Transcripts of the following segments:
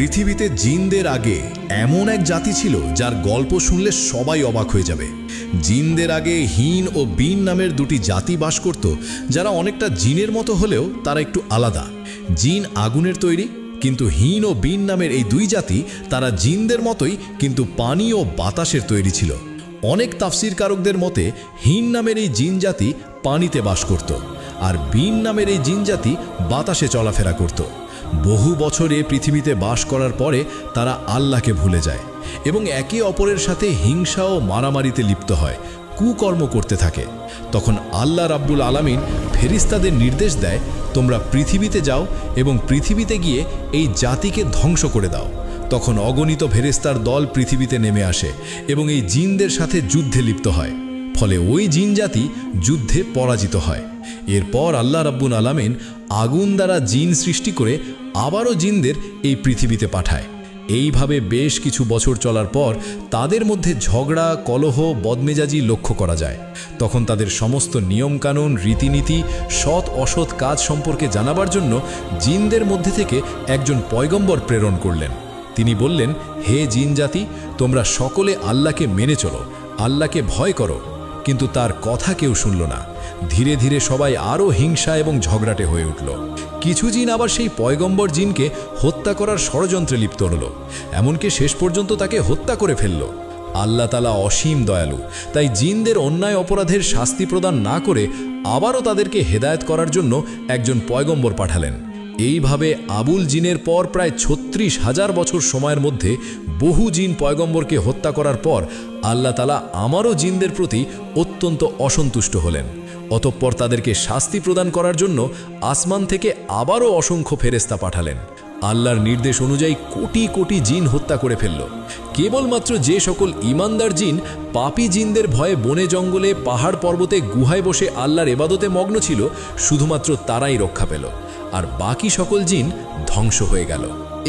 পৃথিবীতে জিনদের আগে এমন এক জাতি ছিল যার গল্প শুনলে সবাই অবাক হয়ে যাবে। জিনদের আগে হিন ও বিন নামের দুটি জাতি বাস করত, যারা অনেকটা জিনের মতো হলেও তারা একটু আলাদা। জিন আগুনের তৈরি, কিন্তু হিন ও বিন নামের এই দুই জাতি তারা জিনদের মতোই কিন্তু পানি ও বাতাসের তৈরি ছিল। অনেক তাফসিরকারকদের মতে হিন নামের এই জিন জাতি পানিতে বাস করত, আর বিন নামের এই জিন জাতি বাতাসে চলাফেরা করত। বহু বছরে পৃথিবীতে বাস করার পরে তারা আল্লাহকে ভুলে যায় এবং একে অপরের সাথে হিংসা ও মারামারিতে লিপ্ত হয়, কুকর্ম করতে থাকে। তখন আল্লাহ রাব্বুল আলামিন ফেরেশতাদের নির্দেশ দেয়, তোমরা পৃথিবীতে যাও এবং পৃথিবীতে গিয়ে এই জাতিকে ধ্বংস করে দাও। তখন অগণিত ফেরেশতার দল পৃথিবীতে নেমে আসে এবং এই জিনদের সাথে যুদ্ধে লিপ্ত হয়। ফলে ওই জিন জাতি যুদ্ধে পরাজিত হয়। এরপর আল্লাহ রাব্বুল আলামিন আগুন দ্বারা জিন সৃষ্টি করে আবারও জিনদের এই পৃথিবীতে পাঠায়। এইভাবে বেশ কিছু বছর চলার পর তাদের মধ্যে ঝগড়া, কলহ, বদমেজাজি লক্ষ্য করা যায়। তখন তাদের সমস্ত নিয়মকানুন, রীতিনীতি, সৎ অসৎ কাজ সম্পর্কে জানাবার জন্য জিনদের মধ্যে থেকে একজন পয়গম্বর প্রেরণ করলেন। তিনি বললেন, হে জিন জাতি, তোমরা সকলে আল্লাহকে মেনে চলো, আল্লাহকে ভয় করো। কিন্তু তার কথা কেউ শুনল না। ধীরে ধীরে সবাই আরও হিংসা এবং ঝগড়াটে হয়ে উঠল। কিছু জিন আবার সেই পয়গম্বর জিনকে হত্যা করার ষড়যন্ত্রে লিপ্ত হল, এমনকি শেষ পর্যন্ত তাকে হত্যা করে ফেলল। আল্লাহ তাআলা অসীম দয়ালু, তাই জিনদের অন্যায় অপরাধের শাস্তি প্রদান না করে আবারও তাদেরকে হেদায়েত করার জন্য একজন পয়গম্বর পাঠালেন। এইভাবে আবুল জিনের পর প্রায় ৩৬,০০০ বছর সময়ের মধ্যে বহু জিন পয়গম্বরকে হত্যা করার পর আল্লাহ তাআলা আমারও জিনদের প্রতি অত্যন্ত অসন্তুষ্ট হলেন। অতঃপর তাদেরকে শাস্তি প্রদান করার জন্য আসমান থেকে আবারও অসংখ্য ফেরেশতা পাঠালেন। আল্লাহর নির্দেশ অনুযায়ী কোটি কোটি জিন হত্যা করে ফেলল। কেবলমাত্র যে সকল ঈমানদার জিন পাপী জিনদের ভয়ে বনে জঙ্গলে, পাহাড় পর্বতে, গুহায় বসে আল্লাহর ইবাদতে মগ্ন ছিল, শুধুমাত্র তারাই রক্ষা পেল, আর বাকি সকল জিন ধ্বংস হয়ে গেল।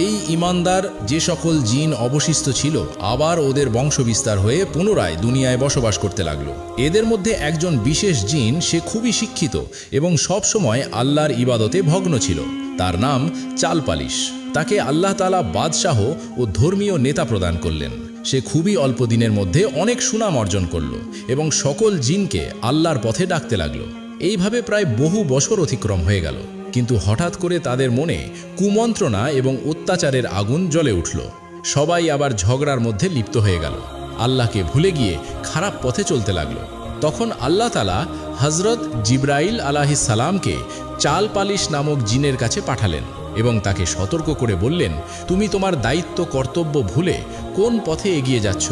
এই ঈমানদার যে সকল জিন অবশিষ্ট ছিল আবার ওদের বংশবিস্তার হয়ে পুনরায় দুনিয়ায় বসবাস করতে লাগলো। এদের মধ্যে একজন বিশেষ জিন, সে খুবই শিক্ষিত এবং সব সময় আল্লাহর ইবাদতে ভগ্ন ছিল। তার নাম চালপালিশ। তাকে আল্লাহ তাআলা বাদশাহ ও ধর্মীয় নেতা প্রদান করলেন। সে খুবই অল্প দিনের মধ্যে অনেক সুনাম অর্জন করল এবং সকল জিনকে আল্লাহর পথে ডাকতে লাগলো। এইভাবে প্রায় বহু বছর অতিক্রম হয়ে গেল, কিন্তু হঠাৎ করে তাদের মনে কুমন্ত্রণা এবং অত্যাচারের আগুন জ্বলে উঠল। সবাই আবার ঝগড়ার মধ্যে লিপ্ত হয়ে গেল, আল্লাহকে ভুলে গিয়ে খারাপ পথে চলতে লাগলো। তখন আল্লাহ তাআলা হযরত জিবরাইল আলাইহিস সালামকে চালপালিশ নামক জিনের কাছে পাঠালেন এবং তাকে সতর্ক করে বললেন, তুমি তোমার দায়িত্ব কর্তব্য ভুলে কোন পথে এগিয়ে যাচ্ছ?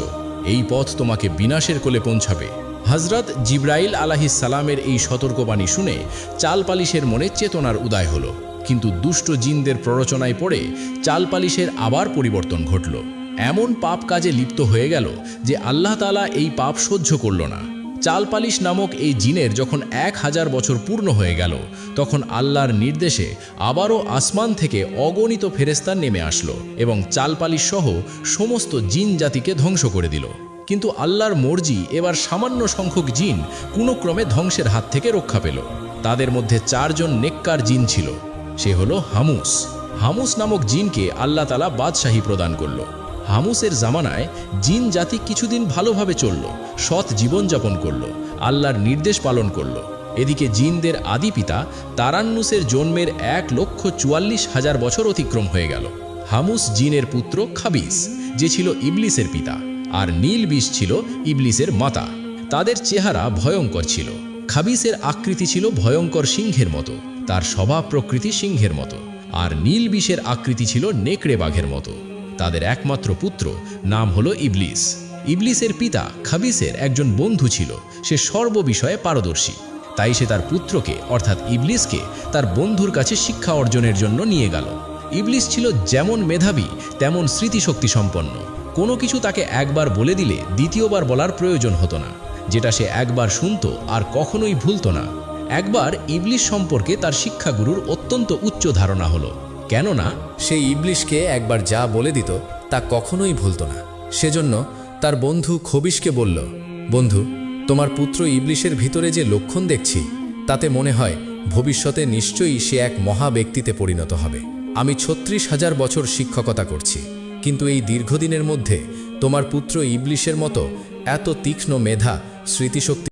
এই পথ তোমাকে বিনাশের কোলে পৌঁছাবে। হযরত জিবরাইল আলাইহিস সালামের এই সতর্কবাণী শুনে চালপালিশের মনে চেতনার উদয় হলো, কিন্তু দুষ্ট জিনদের প্ররোচনায় পড়ে চালপালিশের আবার পরিবর্তন ঘটল। এমন পাপ কাজে লিপ্ত হয়ে গেল যে আল্লাহ তাআলা এই পাপ সহ্য করল না। চালপালিশ নামক এই জিনের যখন ১০০০ বছর পূর্ণ হয়ে গেল, তখন আল্লাহর নির্দেশে আবারও আসমান থেকে অগণিত ফেরেশতা নেমে আসলো এবং চালপালিশ সহ সমস্ত জিন জাতিকে ধ্বংস করে দিল। কিন্তু আল্লাহর মর্জি, এবার সামান্য সংখ্যক জিন কোনো ক্রমে ধ্বংসের হাত থেকে রক্ষা পেল। তাদের মধ্যে ৪ জন নেককার জিন ছিল। সে হলো হামুস। হামুস নামক জিনকে আল্লাহ তাআলা বাদশাহী প্রদান করল। হামুসের জামানায় জিন জাতি কিছুদিন ভালোভাবে চলল, সৎ জীবনযাপন করল, আল্লাহর নির্দেশ পালন করল। এদিকে জিনদের আদি পিতা তারান্নুসের জন্মের ১,৪৪,০০০ বছর অতিক্রম হয়ে গেল। হামুস জিনের পুত্র খাবিস, যে ছিল ইবলিসের পিতা, আর নীলবিষ ছিল ইবলিসের মাতা। তাদের চেহারা ভয়ঙ্কর ছিল। খাবিসের আকৃতি ছিল ভয়ঙ্কর সিংহের মতো, তার স্বভাব প্রকৃতি সিংহের মতো, আর নীলবিষের আকৃতি ছিল নেকড়ে বাঘের মতো। তাদের একমাত্র পুত্র নাম হলো ইবলিস। ইবলিসের পিতা খাবিসের একজন বন্ধু ছিল, সে সর্ববিষয়ে পারদর্শী। তাই সে তার পুত্রকে অর্থাৎ ইবলিসকে তার বন্ধুর কাছে শিক্ষা অর্জনের জন্য নিয়ে গেল। ইবলিস ছিল যেমন মেধাবী তেমন স্মৃতিশক্তি সম্পন্ন। কোনো কিছু তাকে একবার বলে দিলে দ্বিতীয়বার বলার প্রয়োজন হতো না। যেটা সে একবার শুনত আর কখনোই ভুলত না। একবার ইবলিস সম্পর্কে তার শিক্ষাগুরুর অত্যন্ত উচ্চ ধারণা হলো, কেননা সে ইবলিসকে একবার যা বলে দিত তা কখনোই ভুলত না। সেজন্য তার বন্ধু খবিশকে বলল, বন্ধু, তোমার পুত্র ইবলিসের ভিতরে যে লক্ষণ দেখছি তাতে মনে হয় ভবিষ্যতে নিশ্চয়ই সে এক মহা ব্যক্তিতে পরিণত হবে। আমি 36,000 বছর শিক্ষকতা করছি, কিন্তু এই দীর্ঘদিনের মধ্যে তোমার পুত্র ইবলিশের মতো এত তীক্ষ্ণ মেধা, স্মৃতিশক্তি